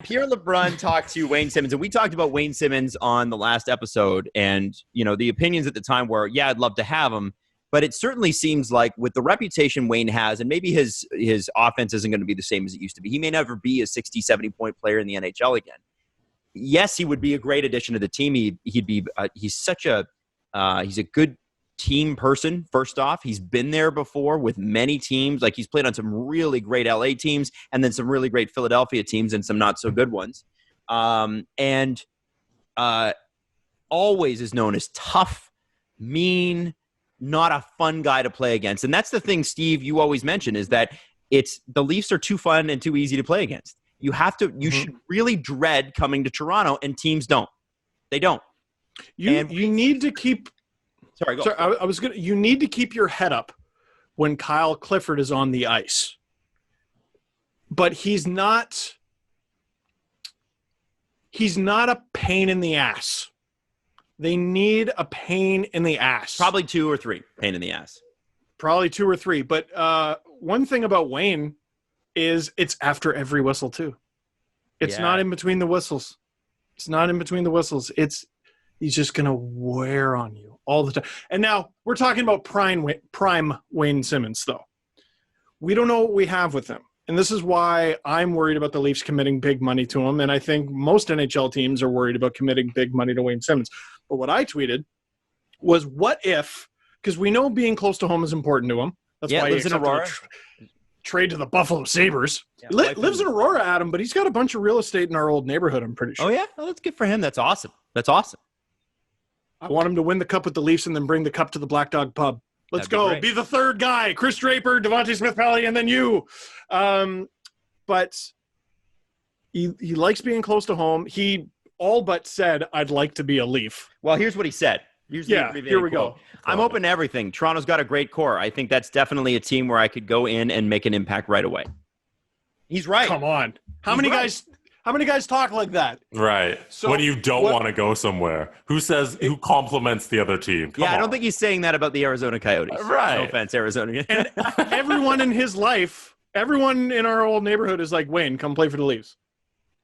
Pierre LeBrun talked to Wayne Simmonds, and we talked about Wayne Simmonds on the last episode. And, the opinions at the time were, yeah, I'd love to have him. But it certainly seems like with the reputation Wayne has, and maybe his offense isn't going to be the same as it used to be. He may never be a 60, 70-point player in the NHL again. Yes, he would be a great addition to the team. He's a good team person. First off, he's been there before with many teams. Like, he's played on some really great LA teams and then some really great Philadelphia teams and some not so good ones. And always is known as tough, mean, not a fun guy to play against. And that's the thing, Steve, you always mention, is that the Leafs are too fun and too easy to play against. You should really dread coming to Toronto, and teams don't. They don't. You need to keep. Sorry, go. You need to keep your head up when Kyle Clifford is on the ice, but he's not a pain in the ass. They need a pain in the ass. Probably 2 or 3 pain in the ass. Probably 2 or 3. But one thing about Wayne is it's after every whistle too. It's not in between the whistles. He's just going to wear on you all the time. And now we're talking about prime Wayne Simmonds, though. We don't know what we have with him. And this is why I'm worried about the Leafs committing big money to him. And I think most NHL teams are worried about committing big money to Wayne Simmonds. But what I tweeted was, what if, because we know being close to home is important to him. That's why he lives in Aurora. Trade to the Buffalo Sabres. Yeah, lives in Aurora, Adam, but he's got a bunch of real estate in our old neighborhood, I'm pretty sure. Oh, yeah? Oh, that's good for him. That's awesome. I want him to win the cup with the Leafs and then bring the cup to the Black Dog Pub. Let's go. Be the third guy. Chris Draper, Devontae Smith-Pelly, and then you. But he likes being close to home. He all but said, I'd like to be a Leaf. Well, here's what he said. Here we go. I'm open to everything. Toronto's got a great core. I think that's definitely a team where I could go in and make an impact right away. He's right. Come on. How many guys talk like that? Right. So when you don't want to go somewhere. Who compliments the other team? Come on. I don't think he's saying that about the Arizona Coyotes. Right. No offense, Arizona. And everyone in his life, everyone in our old neighborhood is like, Wayne, come play for the Leafs.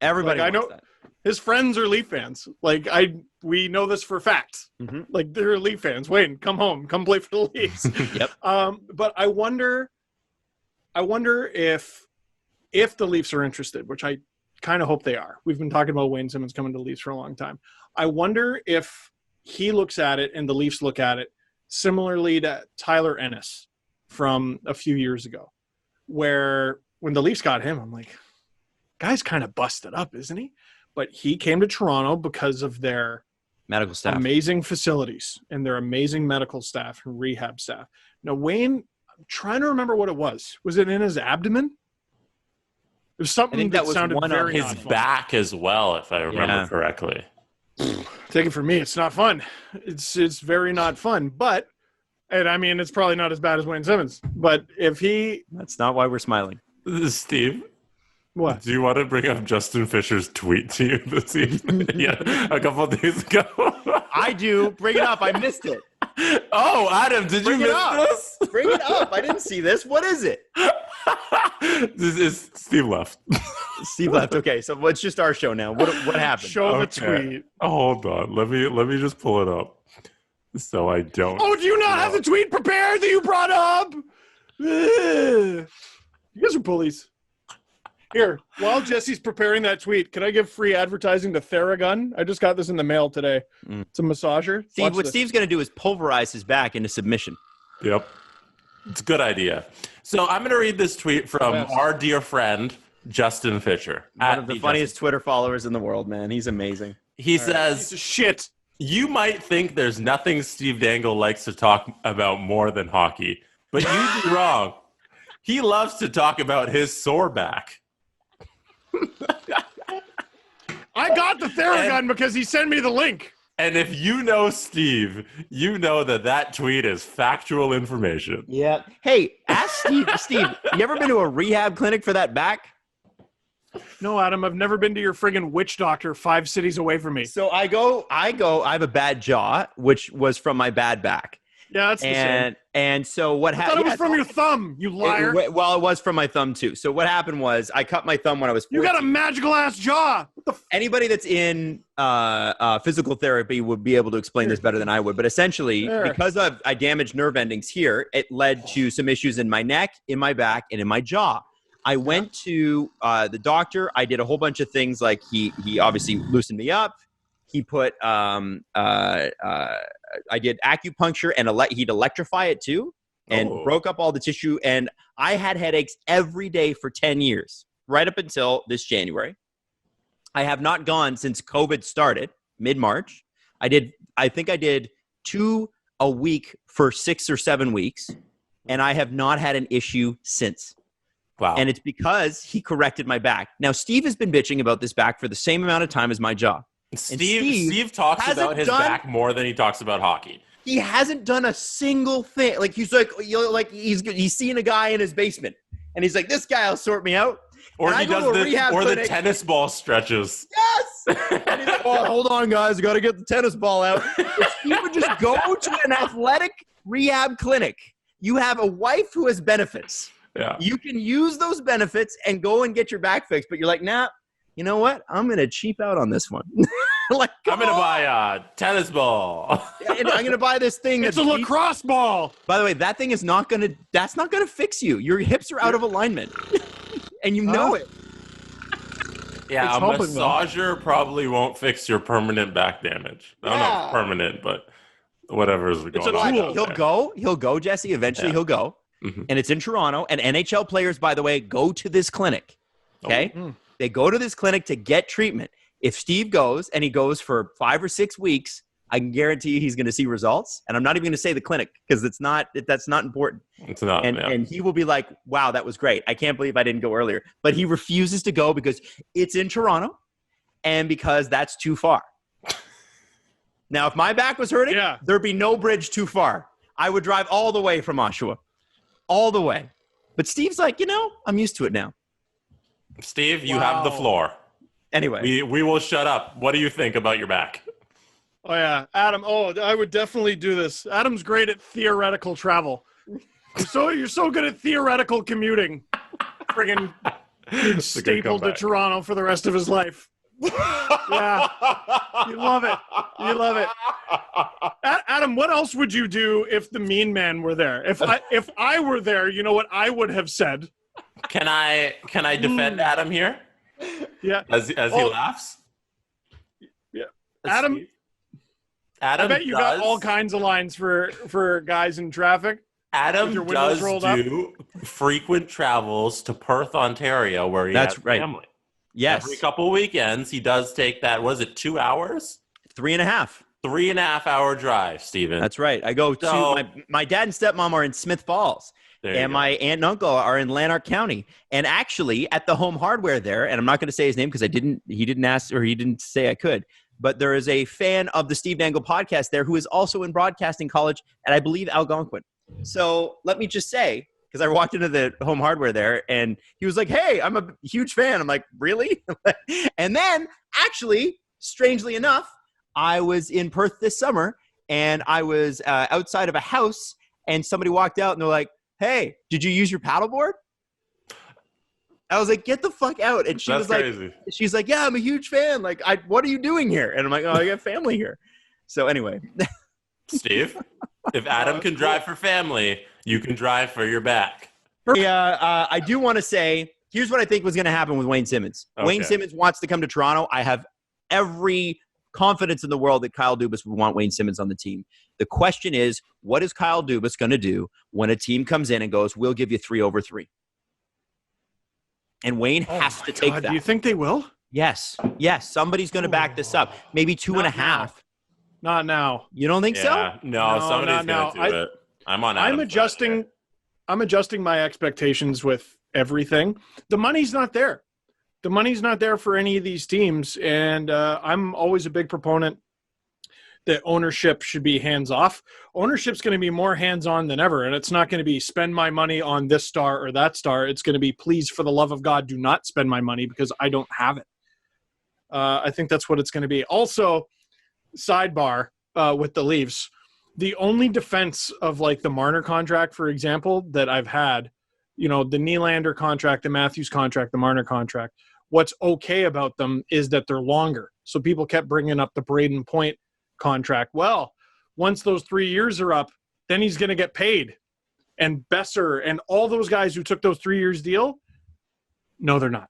Everybody I know that. His friends are Leaf fans. We know this for fact. Mm-hmm. Like, they're Leaf fans. Wayne, come home. Come play for the Leafs. Yep. But I wonder if the Leafs are interested, which I kind of hope they are. We've been talking about Wayne Simmonds coming to the Leafs for a long time. I wonder if he looks at it and the Leafs look at it similarly to Tyler Ennis from a few years ago, where when the Leafs got him, I'm like, guy's kind of busted up, isn't he? But he came to Toronto because of their medical staff, amazing facilities, and their amazing medical staff and rehab staff. Now, Wayne, I'm trying to remember what it was. Was it in his abdomen? It was something that sounded very on his back as well, if I remember correctly. Take it from me, it's not fun. It's very not fun. But, and I mean, it's probably not as bad as Wayne Simmonds. But if that's not why we're smiling. Steve. What? Do you want to bring up Justin Fisher's tweet to you this evening? A couple of days ago. I do. Bring it up. I missed it. Oh, Adam, did you miss this? Bring it up. I didn't see this. What is it? This is Steve left. Steve left. Okay, so it's just our show now. What happened? Show the tweet. Oh, hold on. Let me just pull it up so I don't. Oh, do you not have the tweet prepared that you brought up? You guys are bullies. Here, while Jesse's preparing that tweet, can I give free advertising to Theragun? I just got this in the mail today. It's a massager. Steve's going to do is pulverize his back into submission. Yep. It's a good idea. So I'm going to read this tweet from our dear friend, Justin Fisher. One of the funniest Twitter followers in the world, man. He's amazing. He says, shit. You might think there's nothing Steve Dangle likes to talk about more than hockey, but you'd be wrong. He loves to talk about his sore back. I got the Theragun because he sent me the link. And if you know Steve, you know that tweet is factual information. Yeah. Hey, ask Steve. Steve, you ever been to a rehab clinic for that back? No, Adam, I've never been to your friggin' witch doctor 5 cities away from me. So I have a bad jaw, which was from my bad back. Yeah, that's the same. And so what I thought happened? it was from your thumb, you liar. It was from my thumb too. So what happened was I cut my thumb when I was 14. You got a magical ass jaw. What the Anybody that's in physical therapy would be able to explain this better than I would. But essentially, because I damaged nerve endings here, it led to some issues in my neck, in my back, and in my jaw. I went to the doctor. I did a whole bunch of things. Like he obviously loosened me up. He put I did acupuncture and he'd electrify it too, and broke up all the tissue. And I had headaches every day for 10 years, right up until this January. I have not gone since COVID started mid-March. I think I did 2 a week for 6 or 7 weeks, and I have not had an issue since. Wow. And it's because he corrected my back. Now, Steve has been bitching about this back for the same amount of time as my jaw. Steve talks about his back more than he talks about hockey. He hasn't done a single thing. Like he's like, he's seeing a guy in his basement, and he's like, "This guy will sort me out." Or and he does the tennis ball stretches. Yes. And he's like, "Oh, hold on, guys, got to get the tennis ball out." If you would just go to an athletic rehab clinic, you have a wife who has benefits. Yeah. You can use those benefits and go and get your back fixed, but you're like, nah. You know what? I'm going to cheap out on this one. I'm going to buy a tennis ball. And I'm going to buy this thing. It's a lacrosse ball. By the way, that thing is not going to fix you. Your hips are out of alignment. And you know it. Yeah, a massager probably won't fix your permanent back damage. I don't know if it's permanent, but whatever is going on. He'll go, Jesse. Eventually he'll go. Mm-hmm. And it's in Toronto. And NHL players, by the way, go to this clinic. Okay? Oh. They go to this clinic to get treatment. If Steve goes, and he goes for 5 or 6 weeks, I can guarantee he's going to see results. And I'm not even going to say the clinic because that's not important. It's not. And he will be like, wow, that was great. I can't believe I didn't go earlier. But he refuses to go because it's in Toronto and because that's too far. Now, if my back was hurting, there'd be no bridge too far. I would drive all the way from Oshawa. All the way. But Steve's like, I'm used to it now. Steve, you have the floor. Anyway. We will shut up. What do you think about your back? Oh, yeah. Adam, I would definitely do this. Adam's great at theoretical travel. You're so good at theoretical commuting. Friggin' stapled to Toronto for the rest of his life. Yeah. You love it. Adam, what else would you do if the mean man were there? If I were there, you know what I would have said? Can I defend Adam here? Yeah. As he laughs? Yeah. Adam, I bet you got all kinds of lines for guys in traffic. Adam does do frequent travels to Perth, Ontario, where he has family. Yes. Every couple of weekends, he does take that, was it 2 hours? 3.5. 3.5 hour drive, Steven. That's right. I go to my dad and stepmom are in Smith Falls. And my aunt and uncle are in Lanark County. And actually, at the Home Hardware there, and I'm not going to say his name because he didn't ask or he didn't say I could, but there is a fan of the Steve Dangle podcast there who is also in broadcasting college at, I believe, Algonquin. So let me just say, because I walked into the Home Hardware there and he was like, hey, I'm a huge fan. I'm like, really? And then, actually, strangely enough, I was in Perth this summer and I was outside of a house and somebody walked out and they're like, hey, did you use your paddleboard? I was like, get the fuck out. And she's like, yeah, I'm a huge fan. Like, what are you doing here? And I'm like, oh, I got family here. So anyway. Steve, if Adam can drive for family, you can drive for your back. Yeah, I do want to say, here's what I think was going to happen with Wayne Simmonds. Okay. Wayne Simmonds wants to come to Toronto. I have every confidence in the world that Kyle Dubas would want Wayne Simmonds on the team. The question is, what is Kyle Dubas going to do when a team comes in and goes, we'll give you 3 over 3? And Wayne has to take that. Do you think they will? Yes. Somebody's going to back this up. Maybe 2.5. Not now. You don't think so? No, somebody's going to do it. I'm adjusting my expectations with everything. The money's not there. The money's not there for any of these teams, and I'm always a big proponent that ownership should be hands-off. Ownership's going to be more hands-on than ever, and it's not going to be spend my money on this star or that star. It's going to be, please, for the love of God, do not spend my money because I don't have it. I think that's what it's going to be. Also, sidebar with the Leafs, The only defense of like the Marner contract, for example, that I've had, the Nylander contract, the Matthews contract, the Marner contract, what's okay about them is that they're longer. So people kept bringing up the Braden Point contract. Well, once those 3 years are up, then he's going to get paid. And Besser and all those guys who took those 3 years deal, no, they're not.